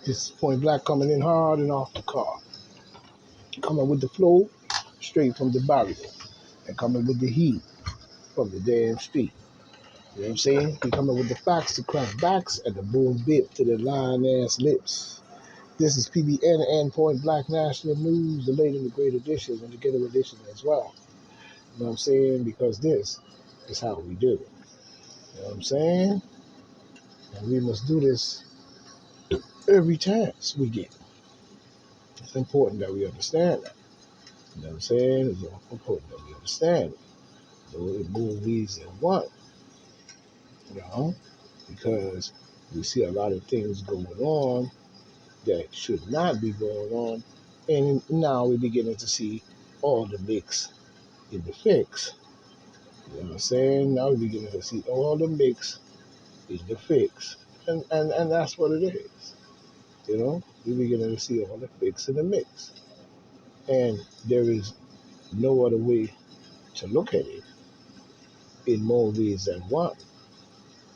This point black coming in hard and off the car. Coming with the flow straight from the barrel. And coming with the heat from the damn street. You know what I'm saying? He coming with the facts to crack backs and the boom bip to the lying ass lips. This is PBN Point Black National News, the late and the great edition, and the ghetto edition as well. You know what I'm saying? Because this is how we do it. You know what I'm saying? And we must do this every chance we get. It's important that we understand that. You know what I'm saying? It's important that we understand it. So it moves easy and one, you know, because we see a lot of things going on that should not be going on. And now we're beginning to see all the mix in the fix. You know what I'm saying? Now we're beginning to see all the mix in the fix. And that's what it is. You know, we're beginning to see all the fix in the mix. And there is no other way to look at it in more ways than one,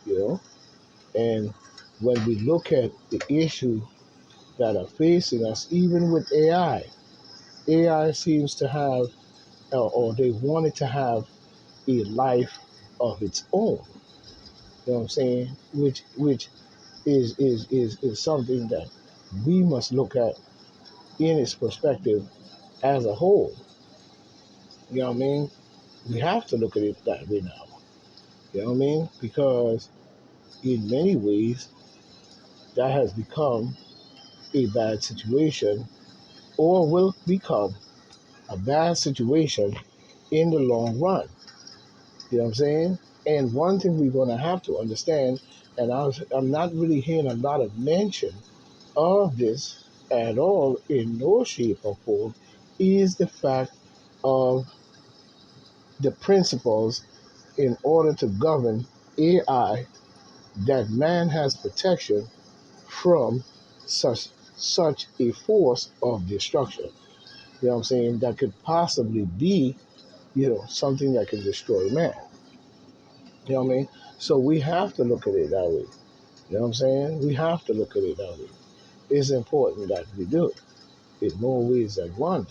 you know? And when we look at the issue that are facing us, even with AI seems to have, or they wanted to have a life of its own. You know what I'm saying? Which is something that we must look at in its perspective as a whole. You know what I mean? We have to look at it that way now. You know what I mean? Because in many ways, that has become a bad situation or will become a bad situation in the long run. You know what I'm saying? And one thing we're going to have to understand, and I'm not really hearing a lot of mention of this at all in no shape or form, is the fact of the principles in order to govern AI, that man has protection from such a force of destruction. You know what I'm saying? That could possibly be, something that can destroy man. You know what I mean? So we have to look at it that way. You know what I'm saying? We have to look at it that way. It's important that we do it in more ways than one.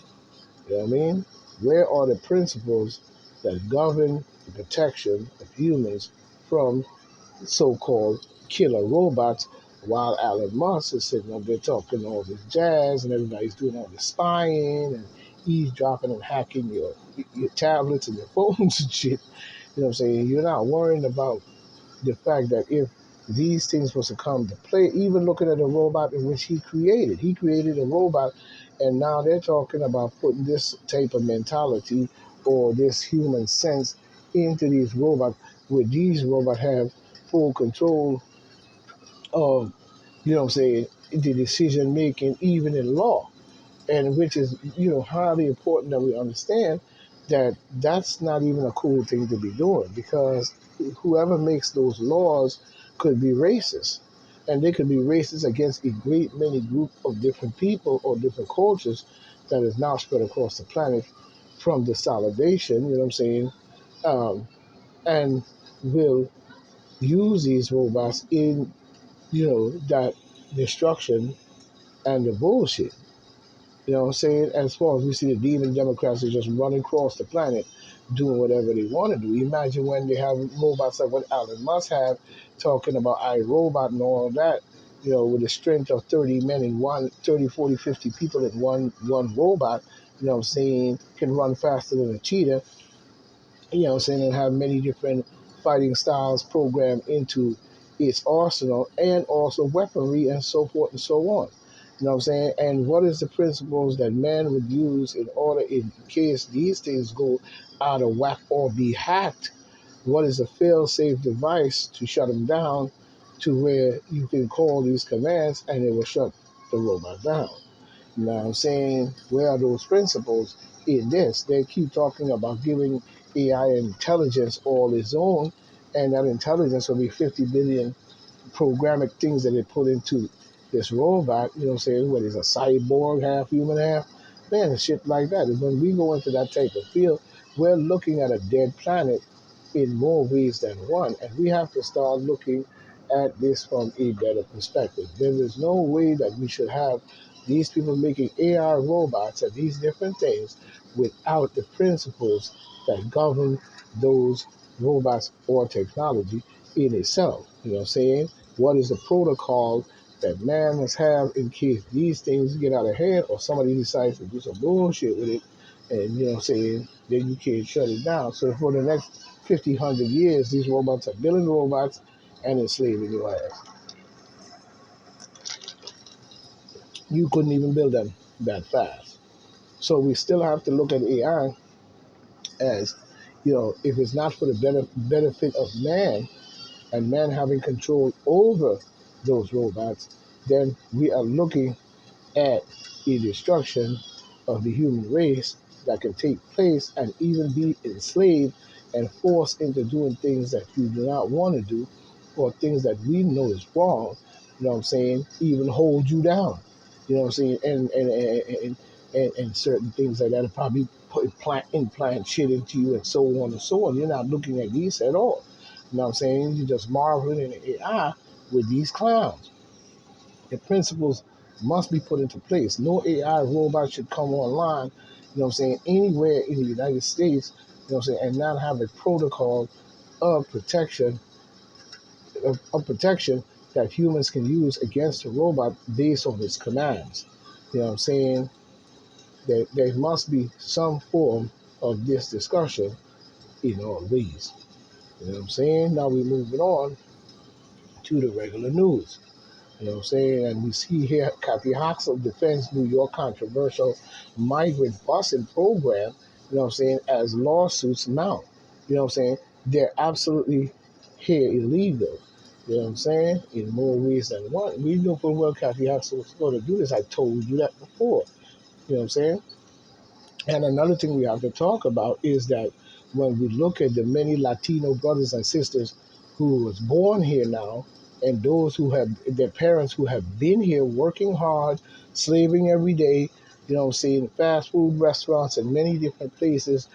You know what I mean? Where are the principles that govern the protection of humans from so-called killer robots, while Elon Musk is sitting up there talking all this jazz and everybody's doing all this spying and eavesdropping and hacking your tablets and your phones and shit. You know what I'm saying? You're not worrying about the fact that if these things was to come to play, even looking at a robot in which he created a robot, and now they're talking about putting this type of mentality or this human sense into these robots, where these robots have full control of, you know what I'm saying, the decision making, even in law, and which is, highly important that we understand that that's not even a cool thing to be doing, because whoever makes those laws could be racist, and they could be racist against a great many group of different people or different cultures that is now spread across the planet from the salivation, you know what I'm saying, um, and will use these robots in, that destruction and the bullshit. You know what I'm saying? As far as we see the demon Democrats are just running across the planet doing whatever they want to do. Imagine when they have robots like what Elon Musk have, talking about iRobot and all of that, with a strength of 30 men in one, 30, 40, 50 people in one robot, you know what I'm saying, can run faster than a cheetah, you know what I'm saying, and have many different fighting styles programmed into its arsenal, and also weaponry and so forth and so on. You know what I'm saying? And what is the principles that man would use in order, in case these things go out of whack or be hacked? What is a fail-safe device to shut them down, to where you can call these commands and it will shut the robot down? You know what I'm saying? Where are those principles in this? They keep talking about giving AI intelligence all its own, and that intelligence will be 50 billion programmatic things that they put into this robot, you know what I'm saying? What is a cyborg, half human, half man, and shit like that. And when we go into that type of field, we're looking at a dead planet in more ways than one. And we have to start looking at this from a better perspective. There is no way that we should have these people making AI robots and these different things without the principles that govern those robots or technology in itself. You know what I'm saying? What is the protocol that man must have in case these things get out of hand or somebody decides to do some bullshit with it, and you know what I'm saying, then you can't shut it down. So for the next 50, 100 years, these robots are building robots and enslaving your ass. You couldn't even build them that fast. So we still have to look at AI as, if it's not for the benefit of man and man having control over those robots, then we are looking at the destruction of the human race that can take place and even be enslaved and forced into doing things that you do not want to do or things that we know is wrong, you know what I'm saying, even hold you down. You know what I'm saying? And certain things like that are probably implant shit into you and so on and so on. You're not looking at these at all. You know what I'm saying? You're just marveling in the AI with these clowns. The principles must be put into place. No AI robot should come online, you know what I'm saying, anywhere in the United States, you know what I'm saying, and not have a protocol of protection protection that humans can use against the robot based on its commands. You know what I'm saying? There must be some form of this discussion in all ways. You know what I'm saying? Now we're moving on to the regular news. You know what I'm saying? And we see here Kathy Hoxel defends New York controversial migrant busing program, you know what I'm saying, as lawsuits mount. You know what I'm saying? They're absolutely here illegal. You know what I'm saying? In more ways than one. We know full well Kathy Hoxel was going to do this. I told you that before. You know what I'm saying? And another thing we have to talk about is that when we look at the many Latino brothers and sisters who was born here now, and those who have their parents who have been here working hard, slaving every day, you know, saying fast food restaurants and many different places,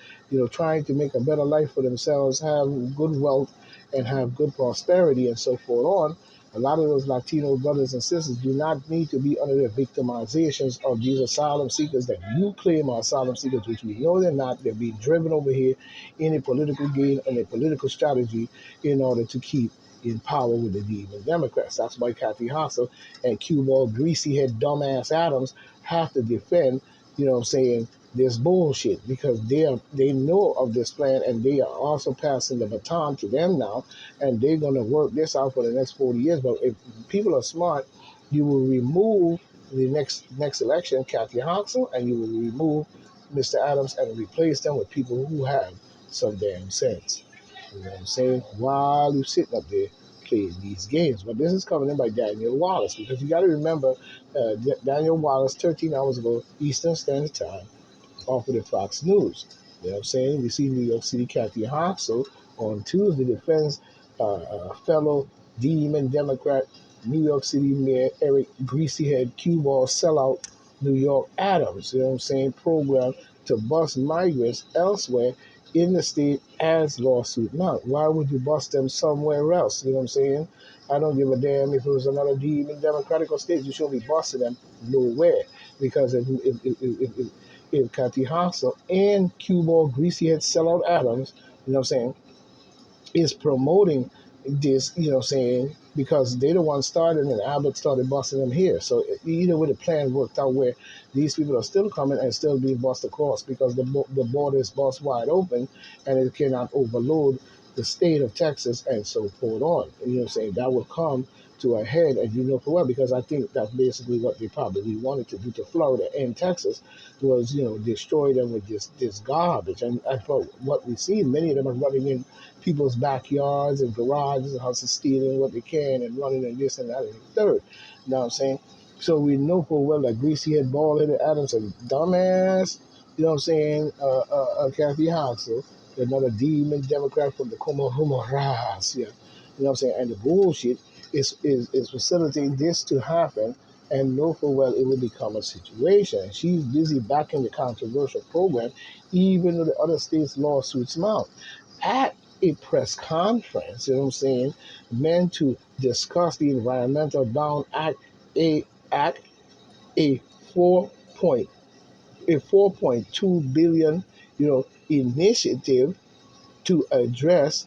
trying to make a better life for themselves, have good wealth and have good prosperity and so forth on. A lot of those Latino brothers and sisters do not need to be under the victimizations of these asylum seekers that you claim are asylum seekers, which we know they're not. They're being driven over here in a political gain and a political strategy in order to keep in power with the demon Democrats. That's why Kathy Hossel and cue ball greasy head dumbass Adams have to defend, you know what I'm saying, this bullshit because they know of this plan and they are also passing the baton to them now and they're going to work this out for the next 40 years. But if people are smart, you will remove the next election, Kathy Hoxel, and you will remove Mr. Adams and replace them with people who have some damn sense. You know what I'm saying? While you're sitting up there playing these games. But this is coming in by Daniel Wallace because you got to remember Daniel Wallace, 13 hours ago, Eastern Standard Time, off of the Fox News. You know what I'm saying? We see New York City Kathy Hoxel on Tuesday defends fellow demon Democrat New York City Mayor Eric Greasyhead cue ball sellout New York Adams, you know what I'm saying, program to bust migrants elsewhere in the state as lawsuit mount. Why would you bust them somewhere else? You know what I'm saying? I don't give a damn if it was another demon Democratic or state. You shouldn't be busting them nowhere because if Kathy Hoxel and cue ball greasyhead sellout Adams, you know what I'm saying, is promoting this, you know, saying because they the ones started and Abbott started busting them here. So either way, the plan worked out where these people are still coming and still being bust across because the border is bust wide open and it cannot overload the state of Texas and so forth on. You know what I'm saying? That will come to a head, and you know for what, because I think that's basically what they probably wanted to do to Florida and Texas was, destroy them with this garbage. And for what we see, many of them are running in people's backyards and garages and houses, stealing what they can and running and this and that and the third. You know what I'm saying? So we know full well that greasy head, bald headed Adams and dumbass, you know what I'm saying, Kathy Hoxel, another demon Democrat from the Comoras, yeah. You know what I'm saying? And the bullshit is facilitating this to happen and know full well it will become a situation. She's busy backing the controversial program, even though the other states' lawsuits mount. At a press conference, you know what I'm saying, meant to discuss the Environmental Down Act, a act, a 4 a 4.2 billion, initiative to address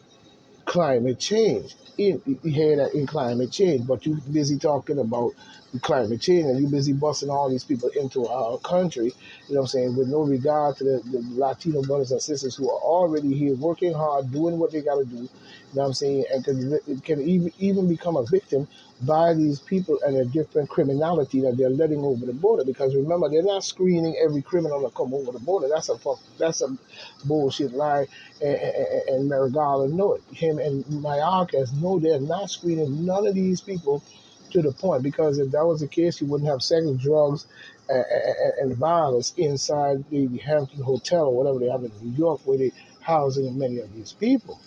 climate change. You hear that in climate change, but you busy talking about climate change and you busy busting all these people into our country, you know what I'm saying, with no regard to the Latino brothers and sisters who are already here working hard, doing what they got to do, you know what I'm saying, and can even become a victim by these people and a different criminality that they're letting over the border. Because remember, they're not screening every criminal that come over the border. That's a bullshit lie, and Marigal know it. Him and Mayorkas know they're not screening none of these people to the point. Because if that was the case, you wouldn't have sex, drugs, and violence inside the Hampton Hotel or whatever they have in New York, where they housing many of these people.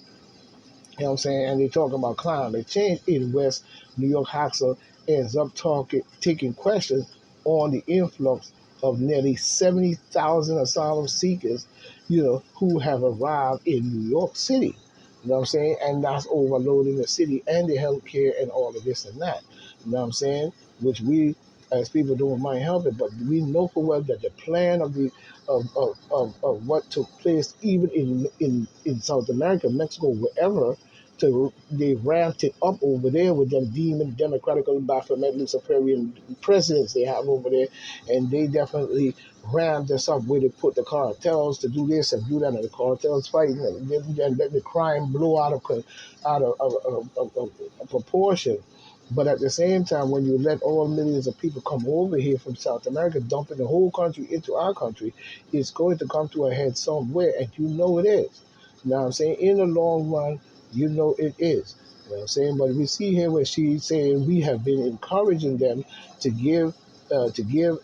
You know what I'm saying? And they talk about climate change in West New York. Haxel ends up taking questions on the influx of nearly 70,000 asylum seekers, who have arrived in New York City. You know what I'm saying? And that's overloading the city and the healthcare and all of this and that. You know what I'm saying? Which we, as people, don't mind helping, but we know for well that the plan of what took place even in South America, Mexico, wherever, they ramped it up over there with them demon democratical Baphomet Luciferian presidents they have over there, and they definitely ramped this up where they put the cartels to do this and do that, and the cartels fighting and let the crime blow out of proportion. But at the same time, when you let all millions of people come over here from South America, dumping the whole country into our country, it's going to come to a head somewhere, and you know it is. You know what I'm saying? In the long run, you know it is. You know what I'm saying? But we see here where she's saying we have been encouraging them to give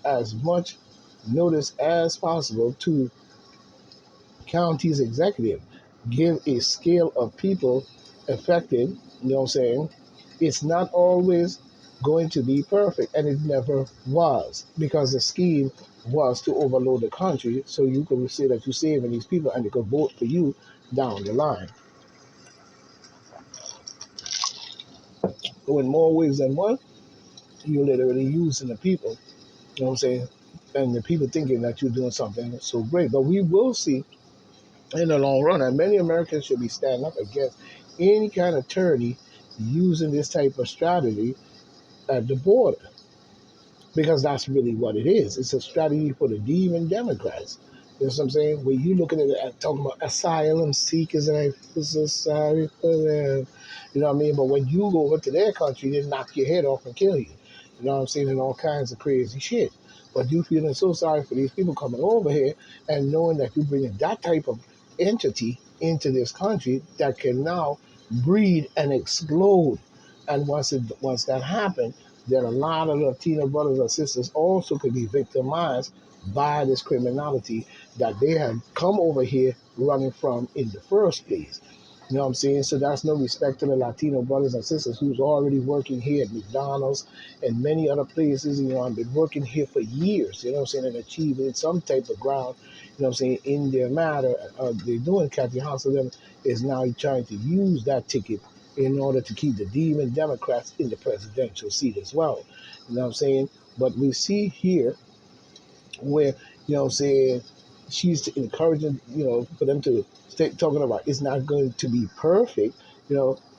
as much notice as possible to county's executive, give a scale of people affected. You know what I'm saying? It's not always going to be perfect, and it never was, because the scheme was to overload the country so you could say that you're saving these people and they could vote for you down the line. So in more ways than one, you're literally using the people, you know what I'm saying? And the people thinking that you're doing something so great. But we will see in the long run, and many Americans should be standing up against any kind of tyranny using this type of strategy at the border, because that's really what it is. It's a strategy for the demon Democrats. You know what I'm saying? When you looking at it, talking about asylum seekers, and I feel so sorry for them. You know what I mean? But when you go over to their country, they knock your head off and kill you. You know what I'm saying? And all kinds of crazy shit. But you feeling so sorry for these people coming over here and knowing that you're bringing that type of entity into this country that can now breed and explode. And once that happens, that a lot of Latino brothers and sisters also could be victimized by this criminality that they have come over here running from in the first place. You know what I'm saying? So that's no respect to the Latino brothers and sisters who's already working here at McDonald's and many other places, and been working here for years, you know what I'm saying, and achieving some type of ground, you know what I'm saying, in their matter. They're doing. Kathy House of them is now trying to use that ticket in order to keep the demon Democrats in the presidential seat as well. You know what I'm saying? But we see here where, you know what I'm saying, she's encouraging, for them to stay talking about it's not going to be perfect.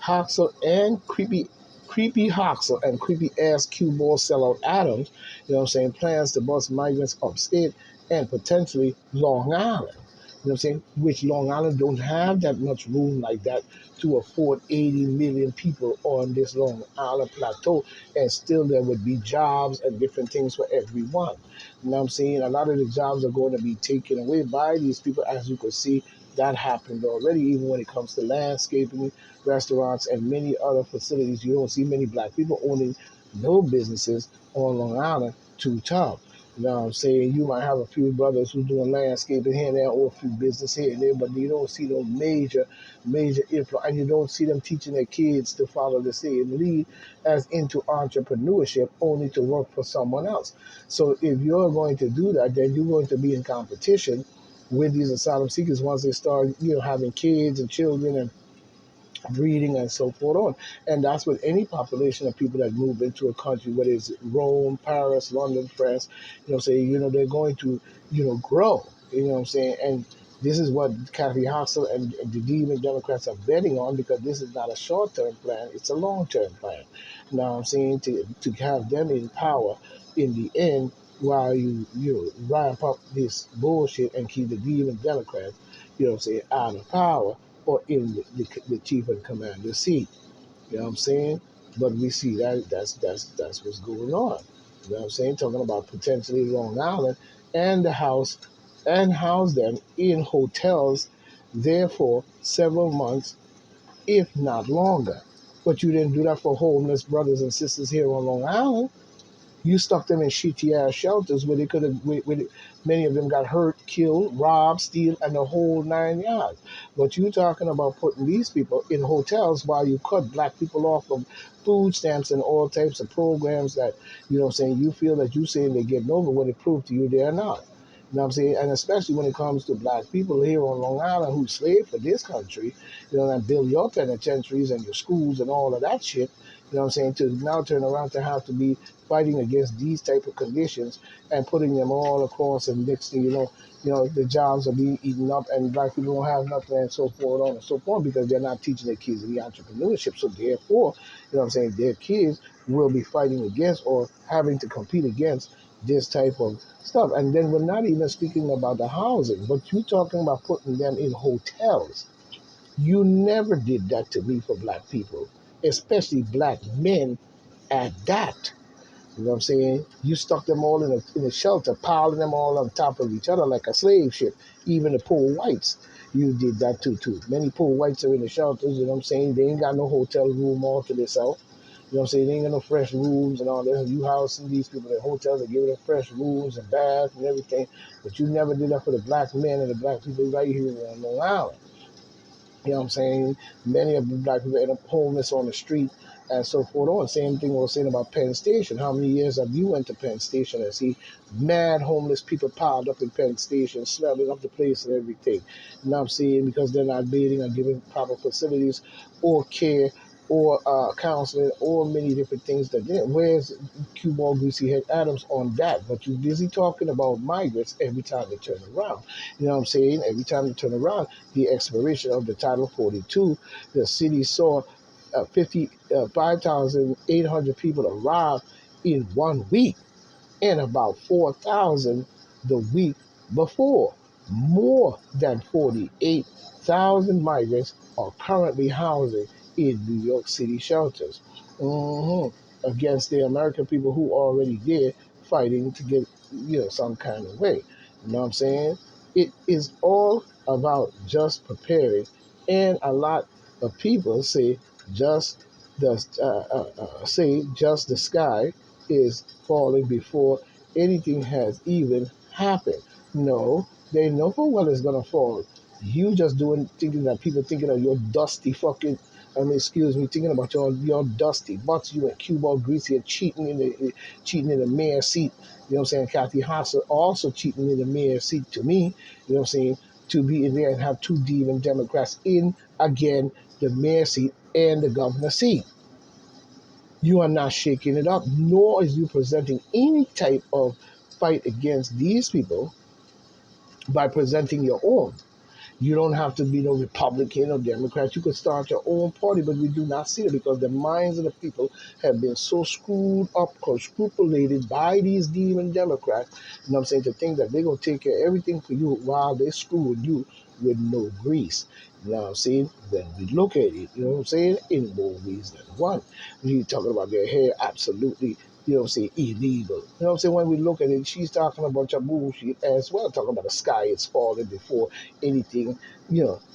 Hoxel and creepy Hoxel and creepy ass cue ball sellout Adams, you know what I'm saying, plans to bust migrants upstate and potentially Long Island. You know what I'm saying? Which Long Island don't have that much room like that to afford 80 million people on this Long Island plateau, and still there would be jobs and different things for everyone. You know what I'm saying? A lot of the jobs are going to be taken away by these people, as you can see. That happened already, even when it comes to landscaping, restaurants, and many other facilities. You don't see many black people owning no businesses on Long Island too tough. You know what I'm saying? You might have a few brothers who doing landscaping here and there, or a few business here and there, but you don't see no major influence, and you don't see them teaching their kids to follow the same lead as into entrepreneurship, only to work for someone else. So if you're going to do that, then you're going to be in competition with these asylum seekers once they start, having kids and children and breeding and so forth on. And that's with any population of people that move into a country, whether it's Rome, Paris, London, France, they're going to, grow, what I'm saying? And this is what Kathy Hochul and the Demon Democrats are betting on, because this is not a short-term plan, it's a long-term plan. Now I'm saying to have them in power in the end, while you ramp up this bullshit and keep the Demon Democrats, out of power or in the chief and commander seat. You know what I'm saying? But we see that's what's going on. You know what I'm saying? Talking about potentially Long Island and the house and house them in hotels there for several months, if not longer. But you didn't do that for homeless brothers and sisters here on Long Island. You stuck them in shitty ass shelters where they could have, many of them got hurt, killed, robbed, steal, and the whole 9 yards. But you talking about putting these people in hotels while you cut black people off of food stamps and all types of programs that, you feel that you saying they're getting over when it proved to you they're not. You know what I'm saying? And especially when it comes to black people here on Long Island who slave for this country, and build your penitentiaries and your schools and all of that shit, what I'm saying, to now turn around to have to be fighting against these type of conditions and putting them all across, and next thing the jobs are being eaten up and black people don't have nothing and so forth on and so forth, because they're not teaching their kids the entrepreneurship. So therefore, their kids will be fighting against or having to compete against this type of stuff. And then we're not even speaking about the housing, but you're talking about putting them in hotels. You never did that to me for black people, especially black men at that. You know what I'm saying? You stuck them all in a shelter, piling them all on top of each other like a slave ship. Even the poor whites, you did that too. Many poor whites are in the shelters, you know what I'm saying? They ain't got no hotel room all to themselves. You know what I'm saying? They ain't got no fresh rooms and all that. You housing these people in hotels and giving them fresh rooms and baths and everything. But you never did that for the black men and the black people right here on Long Island. You know what I'm saying? Many of the black people end up homeless on the street and so forth on. Same thing we were saying about Penn Station. How many years have you went to Penn Station and see mad homeless people piled up in Penn Station, smelling up the place and everything? You know what I'm saying? Because they're not bathing or giving proper facilities or care or counseling or many different things that they where's Q Ball Greasy Head Adams on that? But you're busy talking about migrants every time they turn around. You know what I'm saying? Every time they turn around, the expiration of the Title 42, the city saw 5,800 people arrive in 1 week, and about 4,000 the week before. More than 48,000 migrants are currently housing in New York City shelters, against the American people who are already there fighting to get some kind of way. You know what I'm saying? It is all about just preparing, and a lot of people just just the sky is falling before anything has even happened. No, they know for well it's gonna fall. You just thinking that people thinking of your dusty fucking. Excuse me, thinking about your dusty butts, you and Cuba Greasy and cheating in the mayor seat. You know what I'm saying? Kathy Hochul also cheating in the mayor seat to me. You know what I'm saying? To be in there and have two demon Democrats in again the mayor seat and the governor seat. You are not shaking it up, nor is you presenting any type of fight against these people by presenting your own. You don't have to be no Republican or Democrat. You could start your own party, but we do not see it because the minds of the people have been so screwed up, scrupulated by these demon Democrats. You know what I'm saying? To think that they're going to take care of everything for you while they're screwing you with no grease. You know what I'm saying? When we look at it, you know what I'm saying? In more ways than one. You're talking about their hair, absolutely, you know what I'm saying, illegal. You know what I'm saying? When we look at it, she's talking about your bullshit as well, talking about the sky is falling before anything,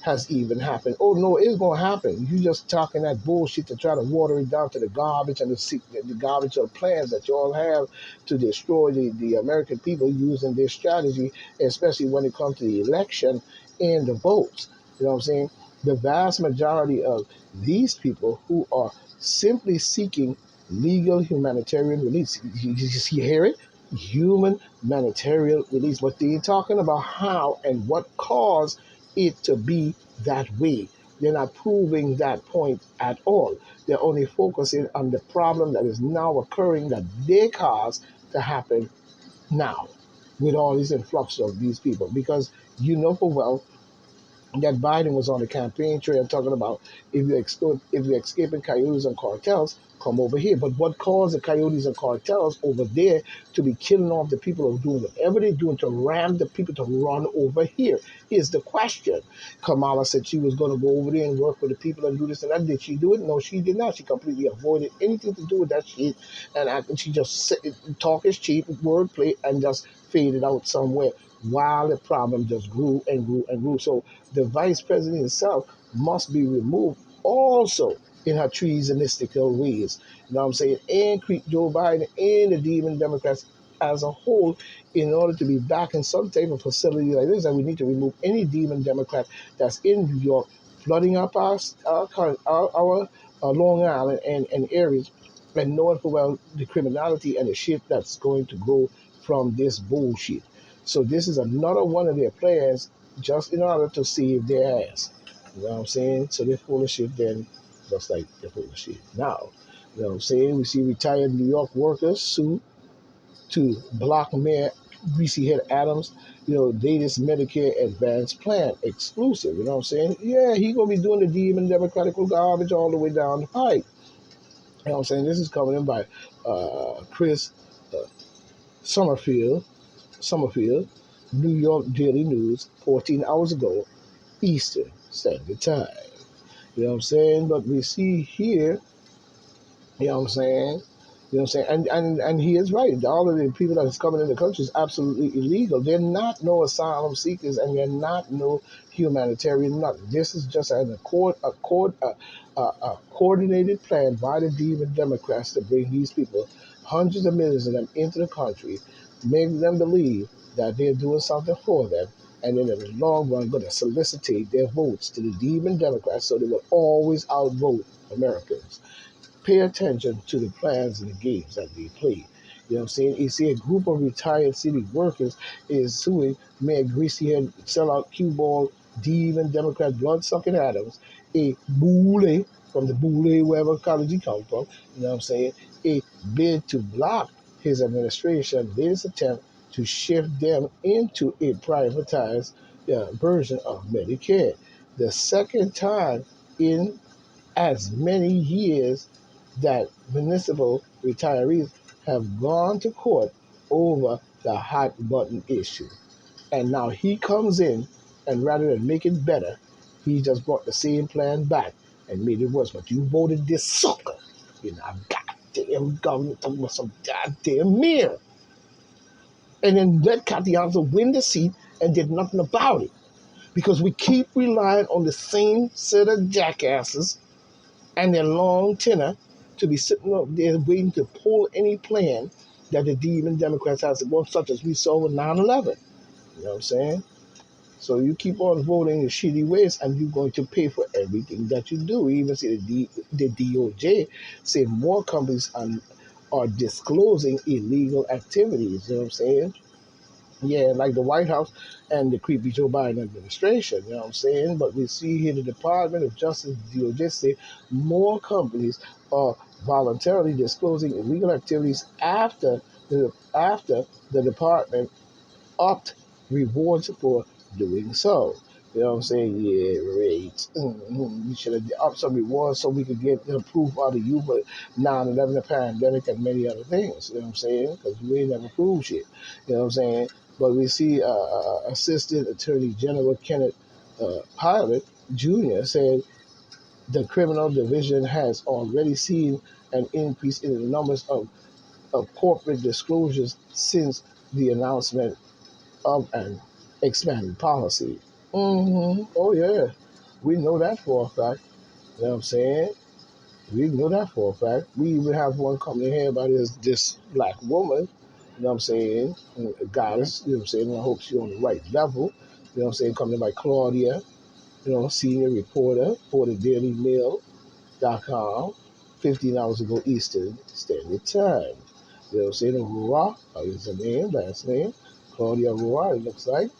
has even happened. Oh no, it's gonna happen. You just talking that bullshit to try to water it down to the garbage and the garbage of plans that you all have to destroy the American people using this strategy, especially when it comes to the election and the votes. You know what I'm saying? The vast majority of these people who are simply seeking legal humanitarian release. You hear it? Humanitarian release. But they ain't talking about how and what caused it to be that way. They're not proving that point at all. They're only focusing on the problem that is now occurring that they caused to happen now with all this influx of these people. Because you know for well that Biden was on the campaign trail talking about if you're escaping coyotes and cartels, come over here. But what caused the coyotes and cartels over there to be killing off the people who are doing whatever they're doing to ram the people to run over here is the question. Kamala said she was going to go over there and work with the people and do this and that. Did she do it? No, she did not. She completely avoided anything to do with that shit. And she just talk is cheap, wordplay, and just faded out somewhere while the problem just grew and grew and grew. So the vice president itself must be removed also in her treasonistical ways. You know what I'm saying? And Joe Biden and the demon Democrats as a whole in order to be back in some type of facility like this. And we need to remove any demon Democrat that's in New York flooding up our Long Island and areas and knowing for well the criminality and the shit that's going to go from this bullshit. So this is another one of their plans just in order to save their ass. You know what I'm saying? So they're full of shit then, just like they're full of shit now. You know what I'm saying? We see retired New York workers sue to block Mayor Greasy Head Adams, latest Medicare Advance Plan exclusive. You know what I'm saying? Yeah, he gonna be doing the demon Democratic garbage all the way down the pipe. You know what I'm saying? This is coming in by Chris uh, Summerfield, New York Daily News, 14 hours ago, Eastern Standard Time. You know what I'm saying? But we see here, you know what I'm saying? You know what I'm saying? And he is right. All of the people that is coming in the country is absolutely illegal. They're not no asylum seekers and they're not no humanitarian nothing. This is just a coordinated plan by the demon Democrats to bring these people, hundreds of millions of them, into the country, make them believe that they're doing something for them, and then in the long run going to solicitate their votes to the demon Democrats so they will always outvote Americans. Pay attention to the plans and the games that they play. You know what I'm saying? You see a group of retired city workers is suing Mayor Greasyhead sellout cue ball demon Democrat blood sucking Adams, a bully from the bully wherever college he come from, you know what I'm saying? A bid to block his administration, latest attempt to shift them into a privatized version of Medicare. The second time in as many years that municipal retirees have gone to court over the hot button issue. And now he comes in, and rather than make it better, he just brought the same plan back and made it worse. But you voted this sucker in a goddamn government talking about some goddamn mayor. And then let Katianza win the seat and did nothing about it. Because we keep relying on the same set of jackasses and their long tenure to be sitting up there waiting to pull any plan that the demon Democrats has to go, such as we saw with 9/11. You know what I'm saying? So you keep on voting in shitty ways, and you're going to pay for everything that you do. We even see the DOJ say more companies are disclosing illegal activities. You know what I'm saying? Yeah, like the White House and the creepy Joe Biden administration, you know what I'm saying? But we see here the Department of Justice, DOJ, say more companies are voluntarily disclosing illegal activities after the department upped rewards for doing so. You know what I'm saying? Yeah, right. We should have upped some rewards so we could get the proof out of you for 9/11, the pandemic, and many other things. You know what I'm saying? Because we ain't never proved shit. You know what I'm saying? But we see Assistant Attorney General Kenneth Pilot Jr. said the criminal division has already seen an increase in the numbers of corporate disclosures since the announcement of an expanded policy. Oh, yeah. We know that for a fact. You know what I'm saying? We know that for a fact. We even have one coming here about this black woman, you know what I'm saying? A goddess, you know what I'm saying? And I hope she's on the right level. You know what I'm saying? Coming by Claudia, senior reporter for the DailyMail.com, 15 hours ago Eastern Standard Time. You know what I'm saying? Aurora is her name, last name. Claudia Aurora, it looks like.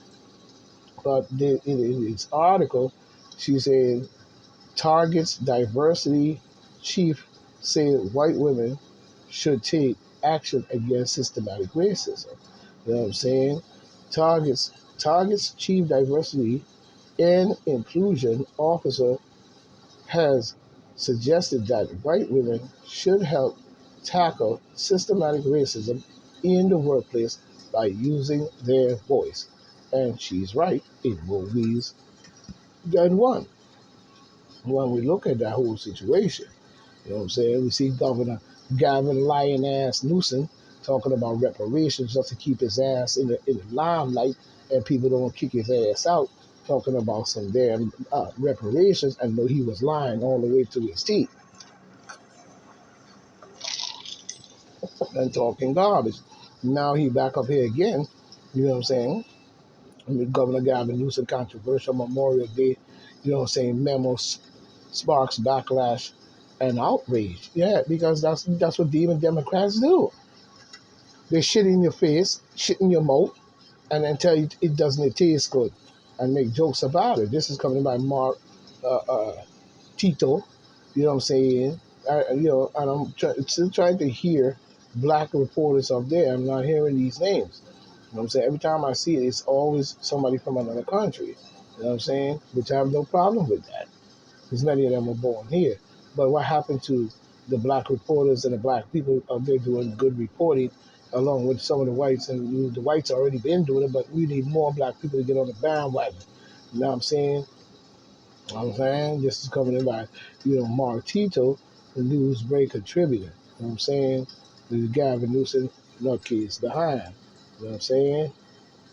But in this article, she said targets diversity. Chief said white women should take action against systematic racism. You know what I'm saying? Targets chief diversity and inclusion officer has suggested that white women should help tackle systematic racism in the workplace by using their voice. And she's right in more ways than one. When we look at that whole situation, you know what I'm saying? We see Governor Gavin Lion ass Newsom talking about reparations just to keep his ass in the limelight and people don't kick his ass out, talking about some damn reparations and know he was lying all the way to his teeth and talking garbage. Now he back up here again, you know what I'm saying? I mean, Governor Gavin Newsom controversial Memorial Day, you know what I'm saying, memo sparks backlash and outrage. Yeah, because that's what even Democrats do. They shit in your face, shit in your mouth, and then tell you it doesn't taste good and make jokes about it. This is coming by Mark uh, uh, Tito, you know what I'm saying? And I'm still trying to hear black reporters up there. I'm not hearing these names. You know what I'm saying? Every time I see it, it's always somebody from another country. You know what I'm saying? Which I have no problem with that, because many of them were born here. But what happened to the black reporters and the black people out there doing good reporting, along with some of the whites? And the whites already been doing it, but we need more black people to get on the bandwagon. You know what I'm saying? This is coming in by, Mark Tito, the news break contributor. You know what I'm saying? The Gavin Newsom nutcase behind. You know what I'm saying?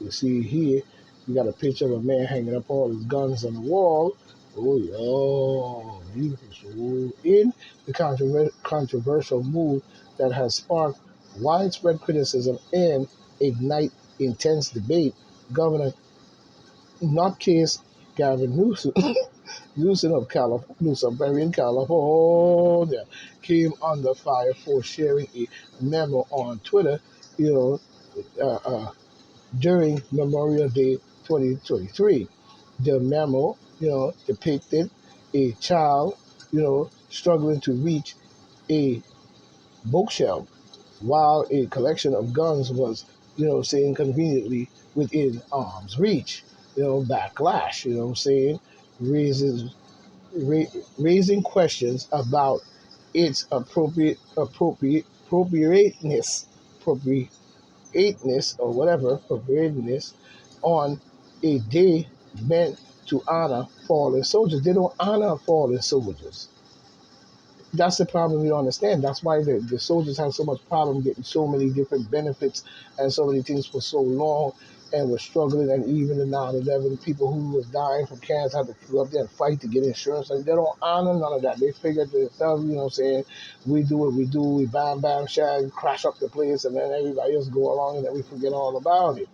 You see here, you got a picture of a man hanging up all his guns on the wall. Beautiful. So in the controversial move that has sparked widespread criticism and ignite intense debate, Governor nutcase Gavin Newsom Newsom in California, came under fire for sharing a memo on Twitter, you know, uh, uh, during Memorial Day 2023. The memo, depicted a child, struggling to reach a bookshelf while a collection of guns was, saying conveniently within arm's reach. Backlash, raises ra- raising questions about its appropriateness or whatever appropriateness on a day meant to honor fallen soldiers. They don't honor fallen soldiers. That's the problem we don't understand. That's why the soldiers have so much problem getting so many different benefits and so many things for so long and were struggling. And even in 9/11, people who was dying from cancer had to go up there and fight to get insurance. And they don't honor none of that. They figure to themselves, we do what we do, we bam, bam, shag, crash up the place, and then everybody else go along and then we forget all about it.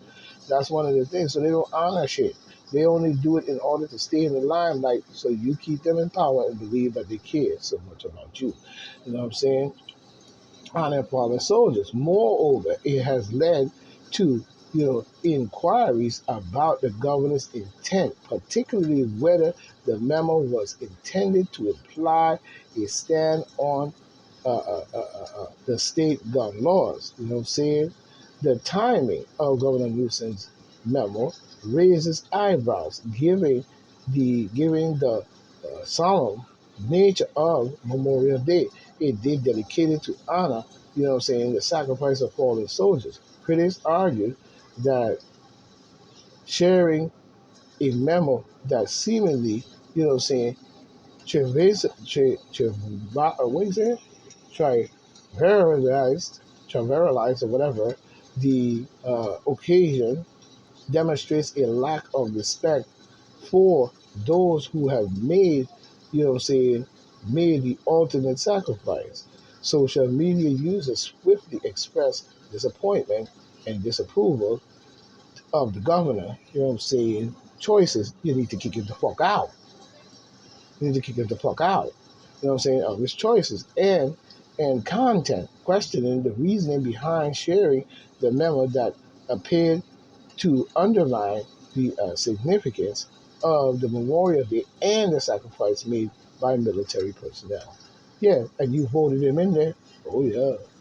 That's one of the things. So they don't honor shit. They only do it in order to stay in the limelight so you keep them in power and believe that they care so much about you. You know what I'm saying? Honor fallen soldiers. Moreover, it has led to inquiries about the governor's intent, particularly whether the memo was intended to imply a stand on the state gun laws. You know what I'm saying? The timing of Governor Newsom's memo raises eyebrows, giving the solemn nature of Memorial Day, a day dedicated to honor, the sacrifice of fallen soldiers. Critics argue that sharing a memo that seemingly, trivialized, what is it? Trivialized, trivialized or whatever, the occasion demonstrates a lack of respect for those who have made, made the ultimate sacrifice. Social media users swiftly express disappointment and disapproval of the governor, choices. You need to kick it the fuck out. You need to kick it the fuck out. Of his choices and content, questioning the reasoning behind sharing the memo that appeared to underline the significance of the Memorial Day and the sacrifice made by military personnel. Yeah, and you voted him in there. Oh yeah.